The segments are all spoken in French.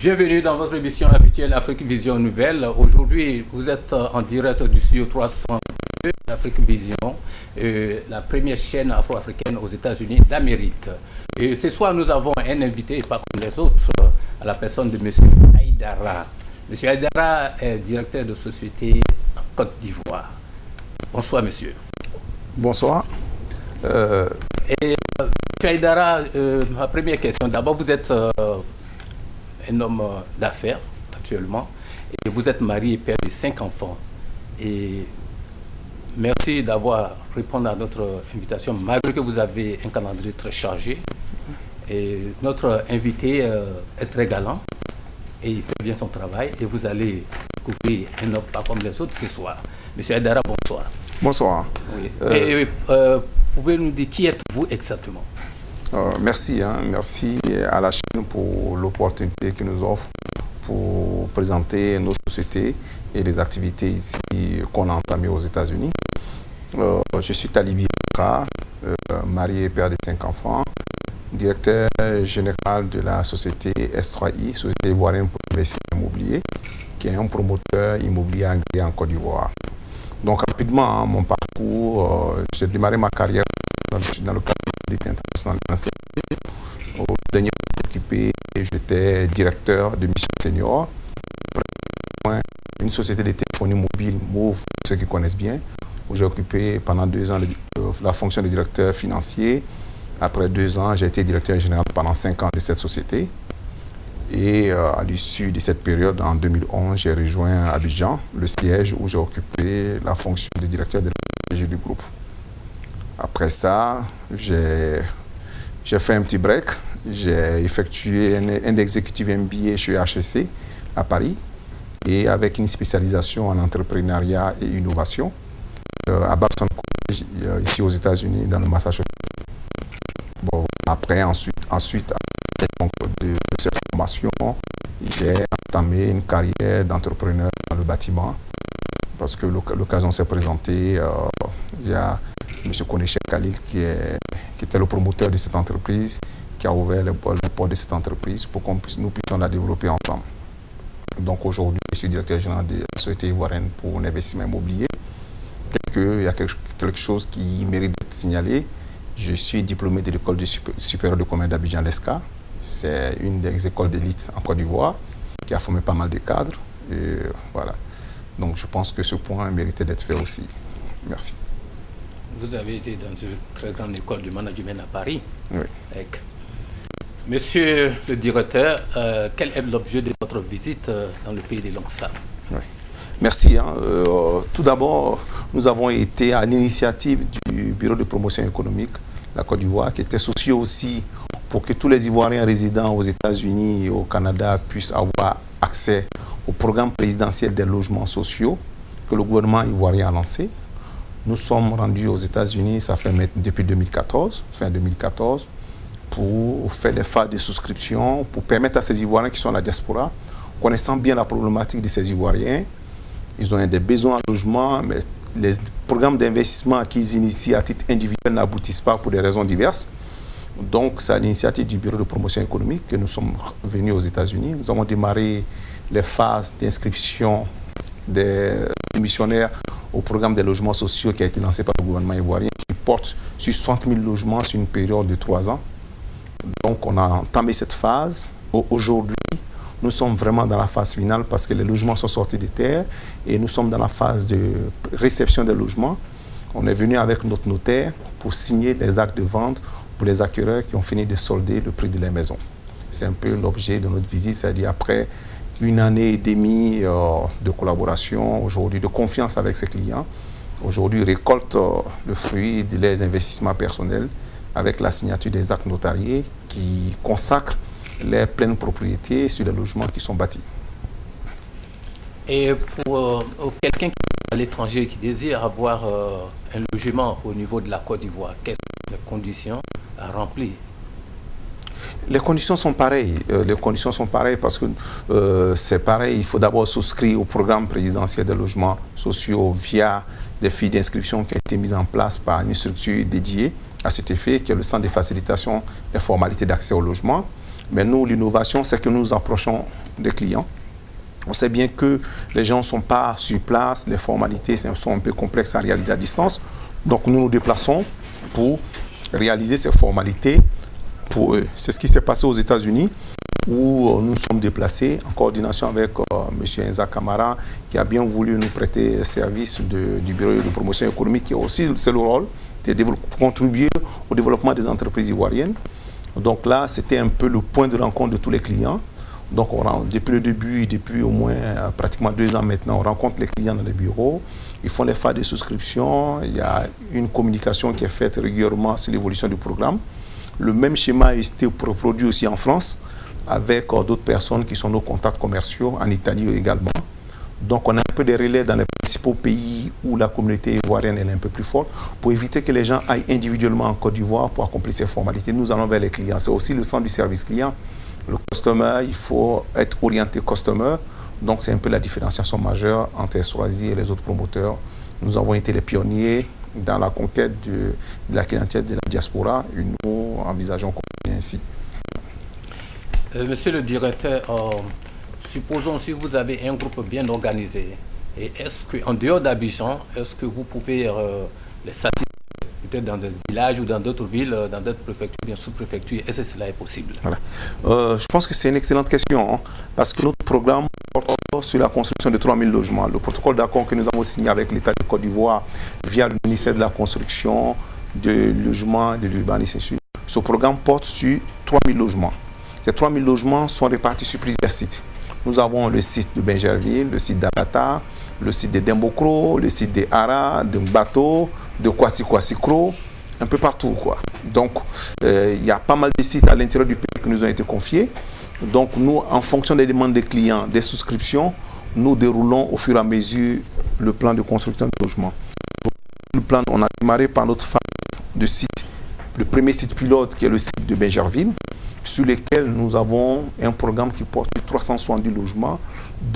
Bienvenue dans votre émission habituelle Afrique Vision Nouvelle. Aujourd'hui, vous êtes en direct du studio 302 d'Afrique Vision, la première chaîne afro-africaine aux États-Unis d'Amérique. Et ce soir, nous avons un invité, pas comme les autres, à la personne de M. Aïdara. M. Aïdara est directeur de société en Côte d'Ivoire. Bonsoir, monsieur. Bonsoir. M. Aïdara, ma première question. D'abord, vous êtes un homme d'affaires actuellement et vous êtes marié et père de 5 enfants. Et merci d'avoir répondu à notre invitation, malgré que vous avez un calendrier très chargé. Et notre invité est très galant et il fait bien son travail. Et vous allez découvrir un homme pas comme les autres ce soir. Monsieur Aïdara, bonsoir. Bonsoir. Oui. Pouvez-vous nous dire qui êtes-vous exactement? Merci, merci à la chaîne pour l'opportunité qu'il nous offre pour présenter nos sociétés et les activités ici qu'on a entamées aux États-Unis. Je suis Talibi Ouattara, marié et père de 5 enfants, directeur général de la société S3I, Société Ivoirienne pour l'investissement immobilier, qui est un promoteur immobilier agréé en Côte d'Ivoire. Donc rapidement, mon parcours, j'ai démarré ma carrière dans le cadre de l'État international. Au dernier occupé, j'étais directeur de mission senior. Une société de téléphonie mobile, Move, pour ceux qui connaissent bien, où j'ai occupé pendant 2 ans la fonction de directeur financier. Après 2 ans, j'ai été directeur général pendant 5 ans de cette société. Et à l'issue de cette période, en 2011, j'ai rejoint Abidjan, le siège où j'ai occupé la fonction de directeur de la stratégie du groupe. Après ça, j'ai fait un petit break. J'ai effectué un exécutif MBA chez HEC à Paris et avec une spécialisation en entrepreneuriat et innovation à Babson College, ici aux États-Unis, dans le Massachusetts. Bon, après, ensuite de cette formation, j'ai entamé une carrière d'entrepreneur dans le bâtiment parce que l'occasion s'est présentée. Il y a M. Koneche Khalil qui était le promoteur de cette entreprise, qui a ouvert les portes de cette entreprise pour que nous puissions la développer ensemble. Donc aujourd'hui, je suis directeur général de la Société Ivoirienne pour l'investissement immobilier. Peut-être qu'il y a quelque chose qui mérite d'être signalé. Je suis diplômé de l'école supérieure de commerce d'Abidjan l'ESCA. C'est une des écoles d'élite en Côte d'Ivoire qui a formé pas mal de cadres. Et voilà. Donc je pense que ce point méritait d'être fait aussi. Merci. Vous avez été dans une très grande école de management à Paris. Oui. Monsieur le directeur, quel est l'objet de votre visite dans le pays des Langsar? Oui. Merci. Tout d'abord, nous avons été à l'initiative du Bureau de promotion économique de la Côte d'Ivoire, qui était soucieux aussi pour que tous les Ivoiriens résidant aux États-Unis et au Canada puissent avoir accès au programme présidentiel des logements sociaux que le gouvernement ivoirien a lancé. Nous sommes rendus aux États-Unis, ça fait depuis 2014, fin 2014, pour faire des phases de souscription, pour permettre à ces Ivoiriens qui sont à la diaspora, connaissant bien la problématique de ces Ivoiriens, ils ont des besoins en logement, mais les programmes d'investissement qu'ils initient à titre individuel n'aboutissent pas pour des raisons diverses. Donc, c'est à l'initiative du Bureau de promotion économique que nous sommes venus aux États-Unis. Nous avons démarré les phases d'inscription des missionnaires au programme des logements sociaux qui a été lancé par le gouvernement ivoirien, qui porte sur 60 000 logements sur une période de 3 ans. Donc, on a entamé cette phase. Aujourd'hui, nous sommes vraiment dans la phase finale parce que les logements sont sortis de terre et nous sommes dans la phase de réception des logements. On est venu avec notre notaire pour signer les actes de vente pour les acquéreurs qui ont fini de solder le prix de la maison. C'est un peu l'objet de notre visite, c'est-à-dire après 1 année et demie de collaboration, aujourd'hui de confiance avec ses clients, aujourd'hui récolte le fruit de leurs investissements personnels avec la signature des actes notariés qui consacrent les pleines propriétés sur les logements qui sont bâtis. Et pour quelqu'un qui est à l'étranger qui désire avoir un logement au niveau de la Côte d'Ivoire, quelles sont les conditions à remplir? Les conditions sont pareilles. Parce que c'est pareil. Il faut d'abord souscrire au programme présidentiel des logements sociaux via des fiches d'inscription qui ont été mises en place par une structure dédiée à cet effet, qui est le Centre de facilitation des formalités d'accès au logement. Mais nous, l'innovation, c'est que nous nous approchons des clients. On sait bien que les gens ne sont pas sur place, les formalités sont un peu complexes à réaliser à distance. Donc nous nous déplaçons pour réaliser ces formalités pour eux. C'est ce qui s'est passé aux États-Unis, où nous sommes déplacés en coordination avec M. Enza Kamara, qui a bien voulu nous prêter service du Bureau de promotion économique, qui a aussi c'est le rôle de contribuer au développement des entreprises ivoiriennes. Donc là, c'était un peu le point de rencontre de tous les clients. Donc depuis le début, depuis au moins pratiquement 2 ans maintenant, on rencontre les clients dans les bureaux. Ils font les phases de souscription. Il y a une communication qui est faite régulièrement sur l'évolution du programme. Le même schéma a été reproduit aussi en France avec d'autres personnes qui sont nos contacts commerciaux, en Italie également. Donc on a un peu des relais dans les principaux pays où la communauté ivoirienne est un peu plus forte pour éviter que les gens aillent individuellement en Côte d'Ivoire pour accomplir ces formalités. Nous allons vers les clients. C'est aussi le centre du service client. Le customer, il faut être orienté customer. Donc c'est un peu la différenciation majeure entre Estroisi et les autres promoteurs. Nous avons été les pionniers dans la conquête de la clientèle de la diaspora et nous envisageons continuer ainsi. Monsieur le directeur, supposons si vous avez un groupe bien organisé, et est-ce qu'en dehors d'Abidjan, est-ce que vous pouvez les satisfaire peut-être dans des villages ou dans d'autres villes, dans d'autres préfectures, bien sous-préfectures, est-ce que cela est possible? Voilà. Je pense que c'est une excellente question, hein, parce que notre programme porte sur la construction de 3000 logements. Le protocole d'accord que nous avons signé avec l'État de Côte d'Ivoire via le ministère de la Construction, de Logement et de l'Urbanisme. Ce programme porte sur 3000 logements. Ces 3000 logements sont répartis sur plusieurs sites. Nous avons le site de Benjerville, le site d'Abata, le site de Dembokro, le site de Ara, de Mbato, de Kwasi-Kwasi-Kro, un peu partout, quoi. Donc, il y a pas mal de sites à l'intérieur du pays qui nous ont été confiés. Donc, nous, en fonction des demandes des clients, des souscriptions, nous déroulons au fur et à mesure le plan de construction de logements. Le plan, on a démarré par notre phase de site, le premier site pilote qui est le site de Benjerville, sur lequel nous avons un programme qui porte 370 logements,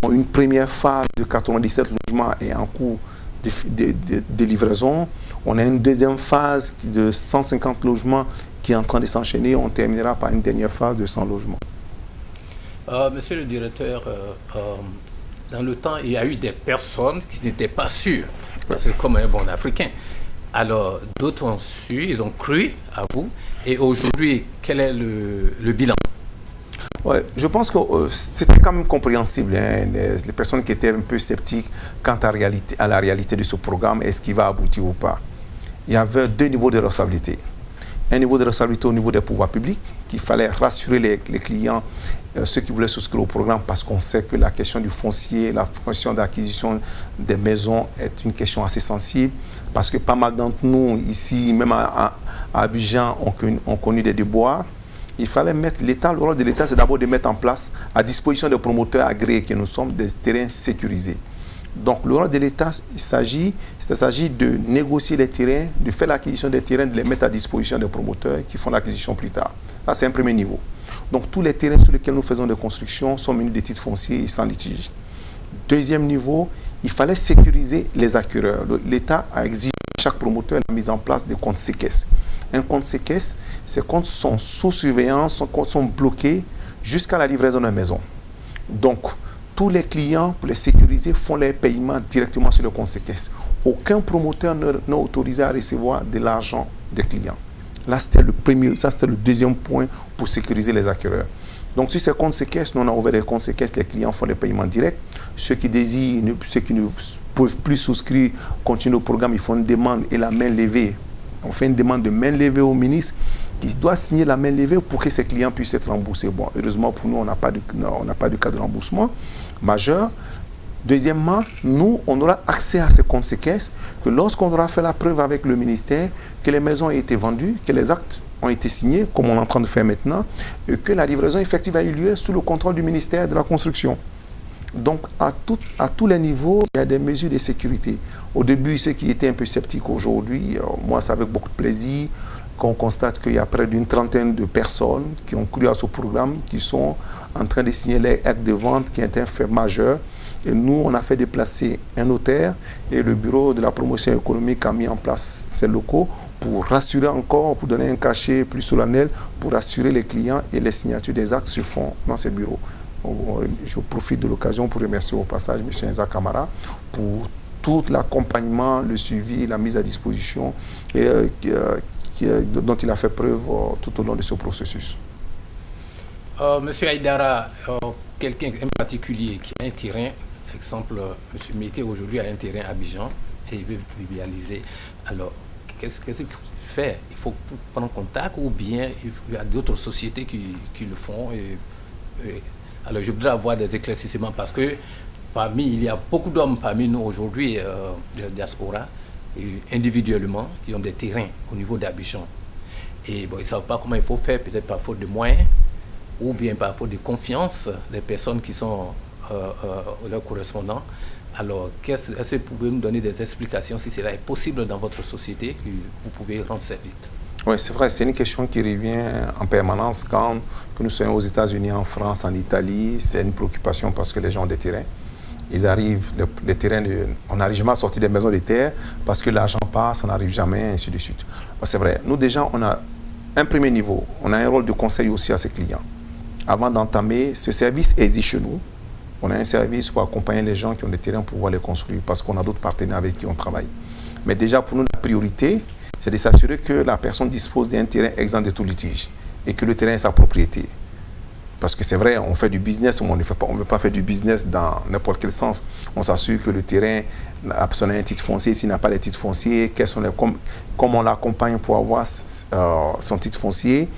dont une première phase de 97 logements est en cours de livraison. On a une deuxième phase de 150 logements qui est en train de s'enchaîner. On terminera par une dernière phase de 100 logements. Monsieur le directeur, dans le temps, il y a eu des personnes qui n'étaient pas sûres, parce que comme un bon Africain. Alors, d'autres ont su, ils ont cru à vous. Et aujourd'hui, quel est le bilan? Ouais, je pense que c'était quand même compréhensible, hein, les personnes qui étaient un peu sceptiques quant à la réalité de ce programme, est-ce qu'il va aboutir ou pas. Il y avait 2 niveaux de responsabilité. Un niveau de responsabilité au niveau des pouvoirs publics, qu'il fallait rassurer les clients, ceux qui voulaient souscrire au programme, parce qu'on sait que la question du foncier, la question d'acquisition des maisons est une question assez sensible, parce que pas mal d'entre nous, ici, même à Abidjan, ont connu des déboires. Il fallait mettre l'État, le rôle de l'État, c'est d'abord de mettre en place, à disposition des promoteurs agréés que nous sommes, des terrains sécurisés. Donc, le rôle de l'État, il s'agit de négocier les terrains, de faire l'acquisition des terrains, de les mettre à disposition des promoteurs qui font l'acquisition plus tard. Ça, c'est un premier niveau. Donc, tous les terrains sur lesquels nous faisons des constructions sont munis de titres fonciers et sans litige. Deuxième niveau, il fallait sécuriser les acquéreurs. L'État a exigé à chaque promoteur la mise en place de comptes séquestres. Un compte séquestre, ces comptes sont sous surveillance, ces comptes sont bloqués jusqu'à la livraison de la maison. Donc, tous les clients, pour les sécuriser, font les paiements directement sur le compte séquestre. Aucun promoteur n'est autorisé à recevoir de l'argent des clients. Là, c'était le premier, ça c'était le deuxième point pour sécuriser les acquéreurs. Donc, sur ces comptes séquestres, nous on a ouvert des comptes séquestres, les clients font les paiements directs. Ceux qui désirent, ceux qui ne peuvent plus souscrire, continuent le programme, ils font une demande et la main levée. On fait une demande de main levée au ministre qui doit signer la main levée pour que ces clients puissent être remboursés. Bon, heureusement pour nous, on n'a pas de cas de remboursement majeur. Deuxièmement, nous, on aura accès à ces comptes séquestres que lorsqu'on aura fait la preuve avec le ministère que les maisons ont été vendues, que les actes ont été signés, comme on est en train de faire maintenant, et que la livraison effective a eu lieu sous le contrôle du ministère de la Construction. Donc, à tous les niveaux, il y a des mesures de sécurité. Au début, ceux qui étaient un peu sceptiques aujourd'hui, moi, c'est avec beaucoup de plaisir qu'on constate qu'il y a près d'une trentaine de personnes qui ont cru à ce programme, qui sont en train de signer les actes de vente, qui est un fait majeur. Et nous, on a fait déplacer un notaire et le bureau de la promotion économique a mis en place ces locaux pour rassurer encore, pour donner un cachet plus solennel, pour rassurer les clients, et les signatures des actes se font dans ces bureaux. Je profite de l'occasion pour remercier au passage M. Enza Camara pour tout l'accompagnement, le suivi, la mise à disposition dont il a fait preuve tout au long de ce processus. Monsieur Aïdara, quelqu'un en particulier qui a un terrain, exemple, M. Mété aujourd'hui a un terrain à Abidjan et il veut réaliser. Alors, qu'est-ce qu'il fait? Il faut prendre contact ou bien il y a d'autres sociétés qui le font alors, je voudrais avoir des éclaircissements parce que il y a beaucoup d'hommes parmi nous aujourd'hui de la diaspora, individuellement, qui ont des terrains au niveau d'Abidjan. Et bon, ils ne savent pas comment il faut faire, peut-être par faute de moyens, ou bien par faute de confiance des personnes qui sont leurs correspondants. Alors, est-ce que vous pouvez nous donner des explications si cela est possible dans votre société, que vous pouvez rendre service? Oui, c'est vrai, c'est une question qui revient en permanence quand que nous soyons aux États-Unis, en France, en Italie. C'est une préoccupation parce que les gens ont des terrains. Ils arrivent, les terrains, on n'arrive jamais à sortir des maisons de terre parce que l'argent passe, on n'arrive jamais, ainsi de suite. C'est vrai, nous déjà, on a un premier niveau, on a un rôle de conseil aussi à ses clients. Avant d'entamer, ce service existe chez nous. On a un service pour accompagner les gens qui ont des terrains pour pouvoir les construire parce qu'on a d'autres partenaires avec qui on travaille. Mais déjà, pour nous, la priorité, c'est de s'assurer que la personne dispose d'un terrain exempt de tout litige et que le terrain est sa propriété. Parce que c'est vrai, on fait du business, mais on ne veut pas faire du business dans n'importe quel sens. On s'assure que le terrain, la personne a un titre foncier, s'il n'a pas les titres fonciers, comment on l'accompagne pour avoir son titre foncier,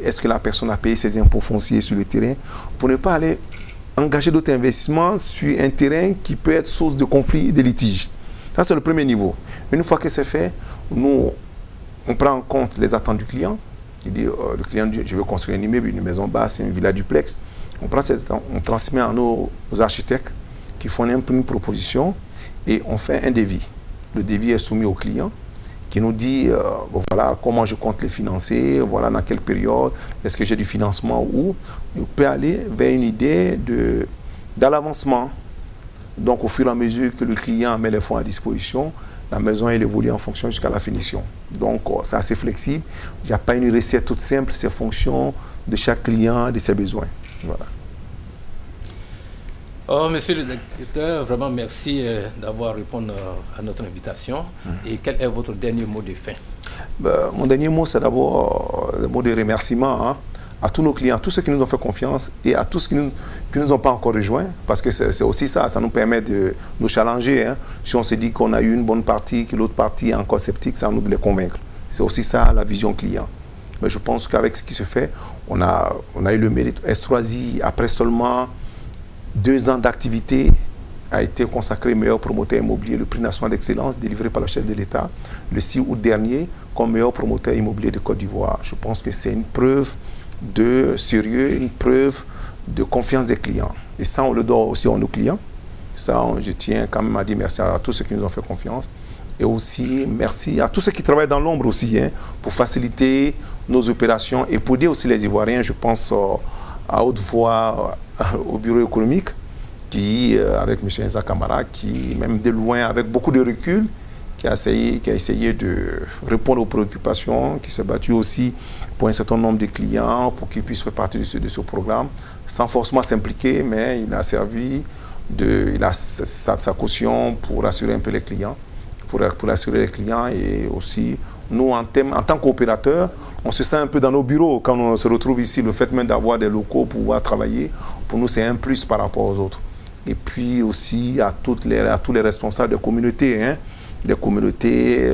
est-ce que la personne a payé ses impôts fonciers sur le terrain, pour ne pas aller engager d'autres investissements sur un terrain qui peut être source de conflits et de litiges. Ça, c'est le premier niveau. Une fois que c'est fait, nous, on prend en compte les attentes du client. Il dit, le client dit, je veux construire un immeuble, une maison basse, une villa duplex. On transmet à nos architectes qui font une proposition et on fait un devis. Le devis est soumis au client qui nous dit, voilà comment je compte les financer, voilà dans quelle période, est-ce que j'ai du financement ou on peut aller vers une idée de l'avancement. Donc, au fur et à mesure que le client met les fonds à disposition, la maison elle évolue en fonction jusqu'à la finition. Donc, c'est assez flexible. Il n'y a pas une recette toute simple, c'est fonction de chaque client, de ses besoins. Voilà. Monsieur le directeur, vraiment merci d'avoir répondu à notre invitation. Et quel est votre dernier mot de fin? Mon dernier mot, c'est d'abord le mot de remerciement à tous nos clients, tous ceux qui nous ont fait confiance et à tous ceux qui ne nous ont pas encore rejoints, parce que c'est aussi ça nous permet de nous challenger. Si on se dit qu'on a eu une bonne partie, que l'autre partie est encore sceptique, ça nous de les convaincre. C'est aussi ça la vision client. Mais je pense qu'avec ce qui se fait, on a eu le mérite. S3I, après seulement 2 ans d'activité, a été consacré meilleur promoteur immobilier, le prix national d'excellence délivré par le chef de l'État le 6 août dernier comme meilleur promoteur immobilier de Côte d'Ivoire. Je pense que c'est une preuve de sérieux, une preuve de confiance des clients. Et ça, on le doit aussi à nos clients. Ça, je tiens quand même à dire merci à tous ceux qui nous ont fait confiance. Et aussi, merci à tous ceux qui travaillent dans l'ombre aussi, pour faciliter nos opérations et pour aider aussi les Ivoiriens. Je pense à haute voix au bureau économique, qui, avec M. Enza Camara, qui, même de loin, avec beaucoup de recul, qui a essayé de répondre aux préoccupations, qui s'est battu aussi pour un certain nombre de clients, pour qu'ils puissent faire partie de ce programme, sans forcément s'impliquer, mais il a servi, il a sa caution pour rassurer un peu les clients, pour rassurer les clients. Et aussi, nous, en tant qu'opérateurs, on se sent un peu dans nos bureaux quand on se retrouve ici. Le fait même d'avoir des locaux pour pouvoir travailler, pour nous, c'est un plus par rapport aux autres. Et puis aussi à tous les responsables des communautés, des communautés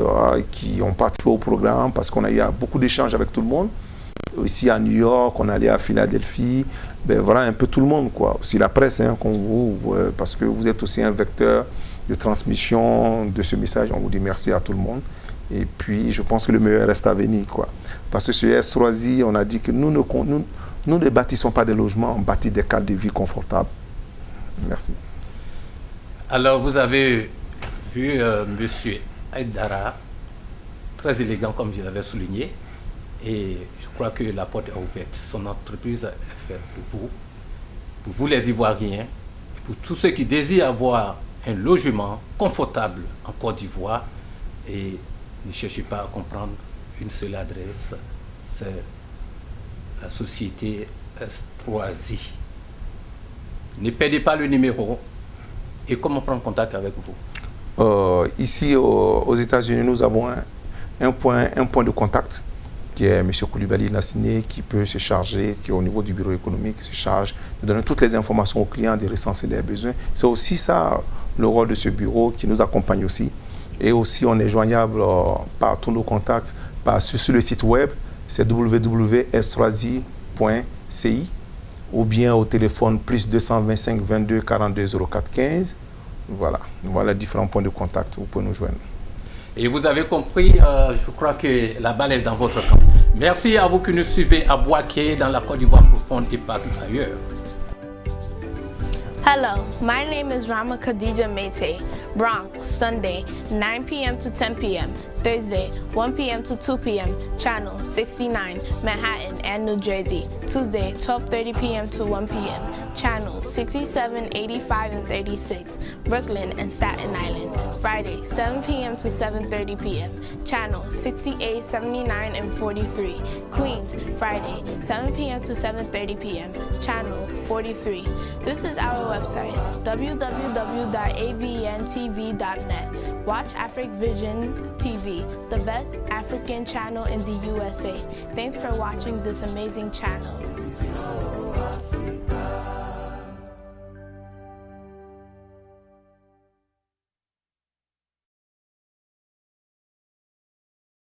qui ont participé au programme, parce qu'on a eu beaucoup d'échanges avec tout le monde. Ici à New York, on allait à Philadelphie, voilà un peu tout le monde, quoi. Aussi la presse, comme vous, parce que vous êtes aussi un vecteur de transmission de ce message. On vous dit merci à tout le monde. Et puis, je pense que le meilleur reste à venir, quoi. Parce que sur S3I, on a dit que nous ne bâtissons pas des logements, on bâtit des cadres de vie confortables. Merci. Alors, vous avez vu M. Aïdara, très élégant comme je l'avais souligné, et je crois que la porte est ouverte. Son entreprise est faite pour vous les Ivoiriens, pour tous ceux qui désirent avoir un logement confortable en Côte d'Ivoire. Et Ne cherchez pas à comprendre une seule adresse, c'est la société Estroisi. Ne perdez pas le numéro. Et comment prendre contact avec vous? Ici aux États-Unis, nous avons un point de contact qui est M. Koulibaly Lassiné, qui peut se charger, qui est au niveau du bureau économique, qui se charge de donner toutes les informations aux clients, de recenser leurs besoins. C'est aussi ça le rôle de ce bureau qui nous accompagne aussi. Et aussi, on est joignable par tous nos contacts sur le site web, c'est www.estroisi.ci ou bien au téléphone plus 225 22 42 04 15. Voilà différents points de contact, vous pouvez nous joindre. Et vous avez compris, je crois que la balle est dans votre camp. Merci à vous qui nous suivez à Bouaké, dans la Côte d'Ivoire profonde et partout ailleurs. Hello, my name is Rama Khadija Mete, Bronx, Sunday, 9 p.m. to 10 p.m., Thursday, 1 p.m. to 2 p.m., Channel 69, Manhattan and New Jersey, Tuesday, 12:30 p.m. to 1 p.m., Channel 67, 85, and 36, Brooklyn and Staten Island, Friday, 7 p.m. to 7:30 p.m., Channel 68, 79, and 43, Queens, Friday, 7 p.m. to 7:30 p.m., Channel 43. This is our website, www.avntv.net. Watch Afric Vision TV, the best African channel in the USA. Thanks for watching this amazing channel.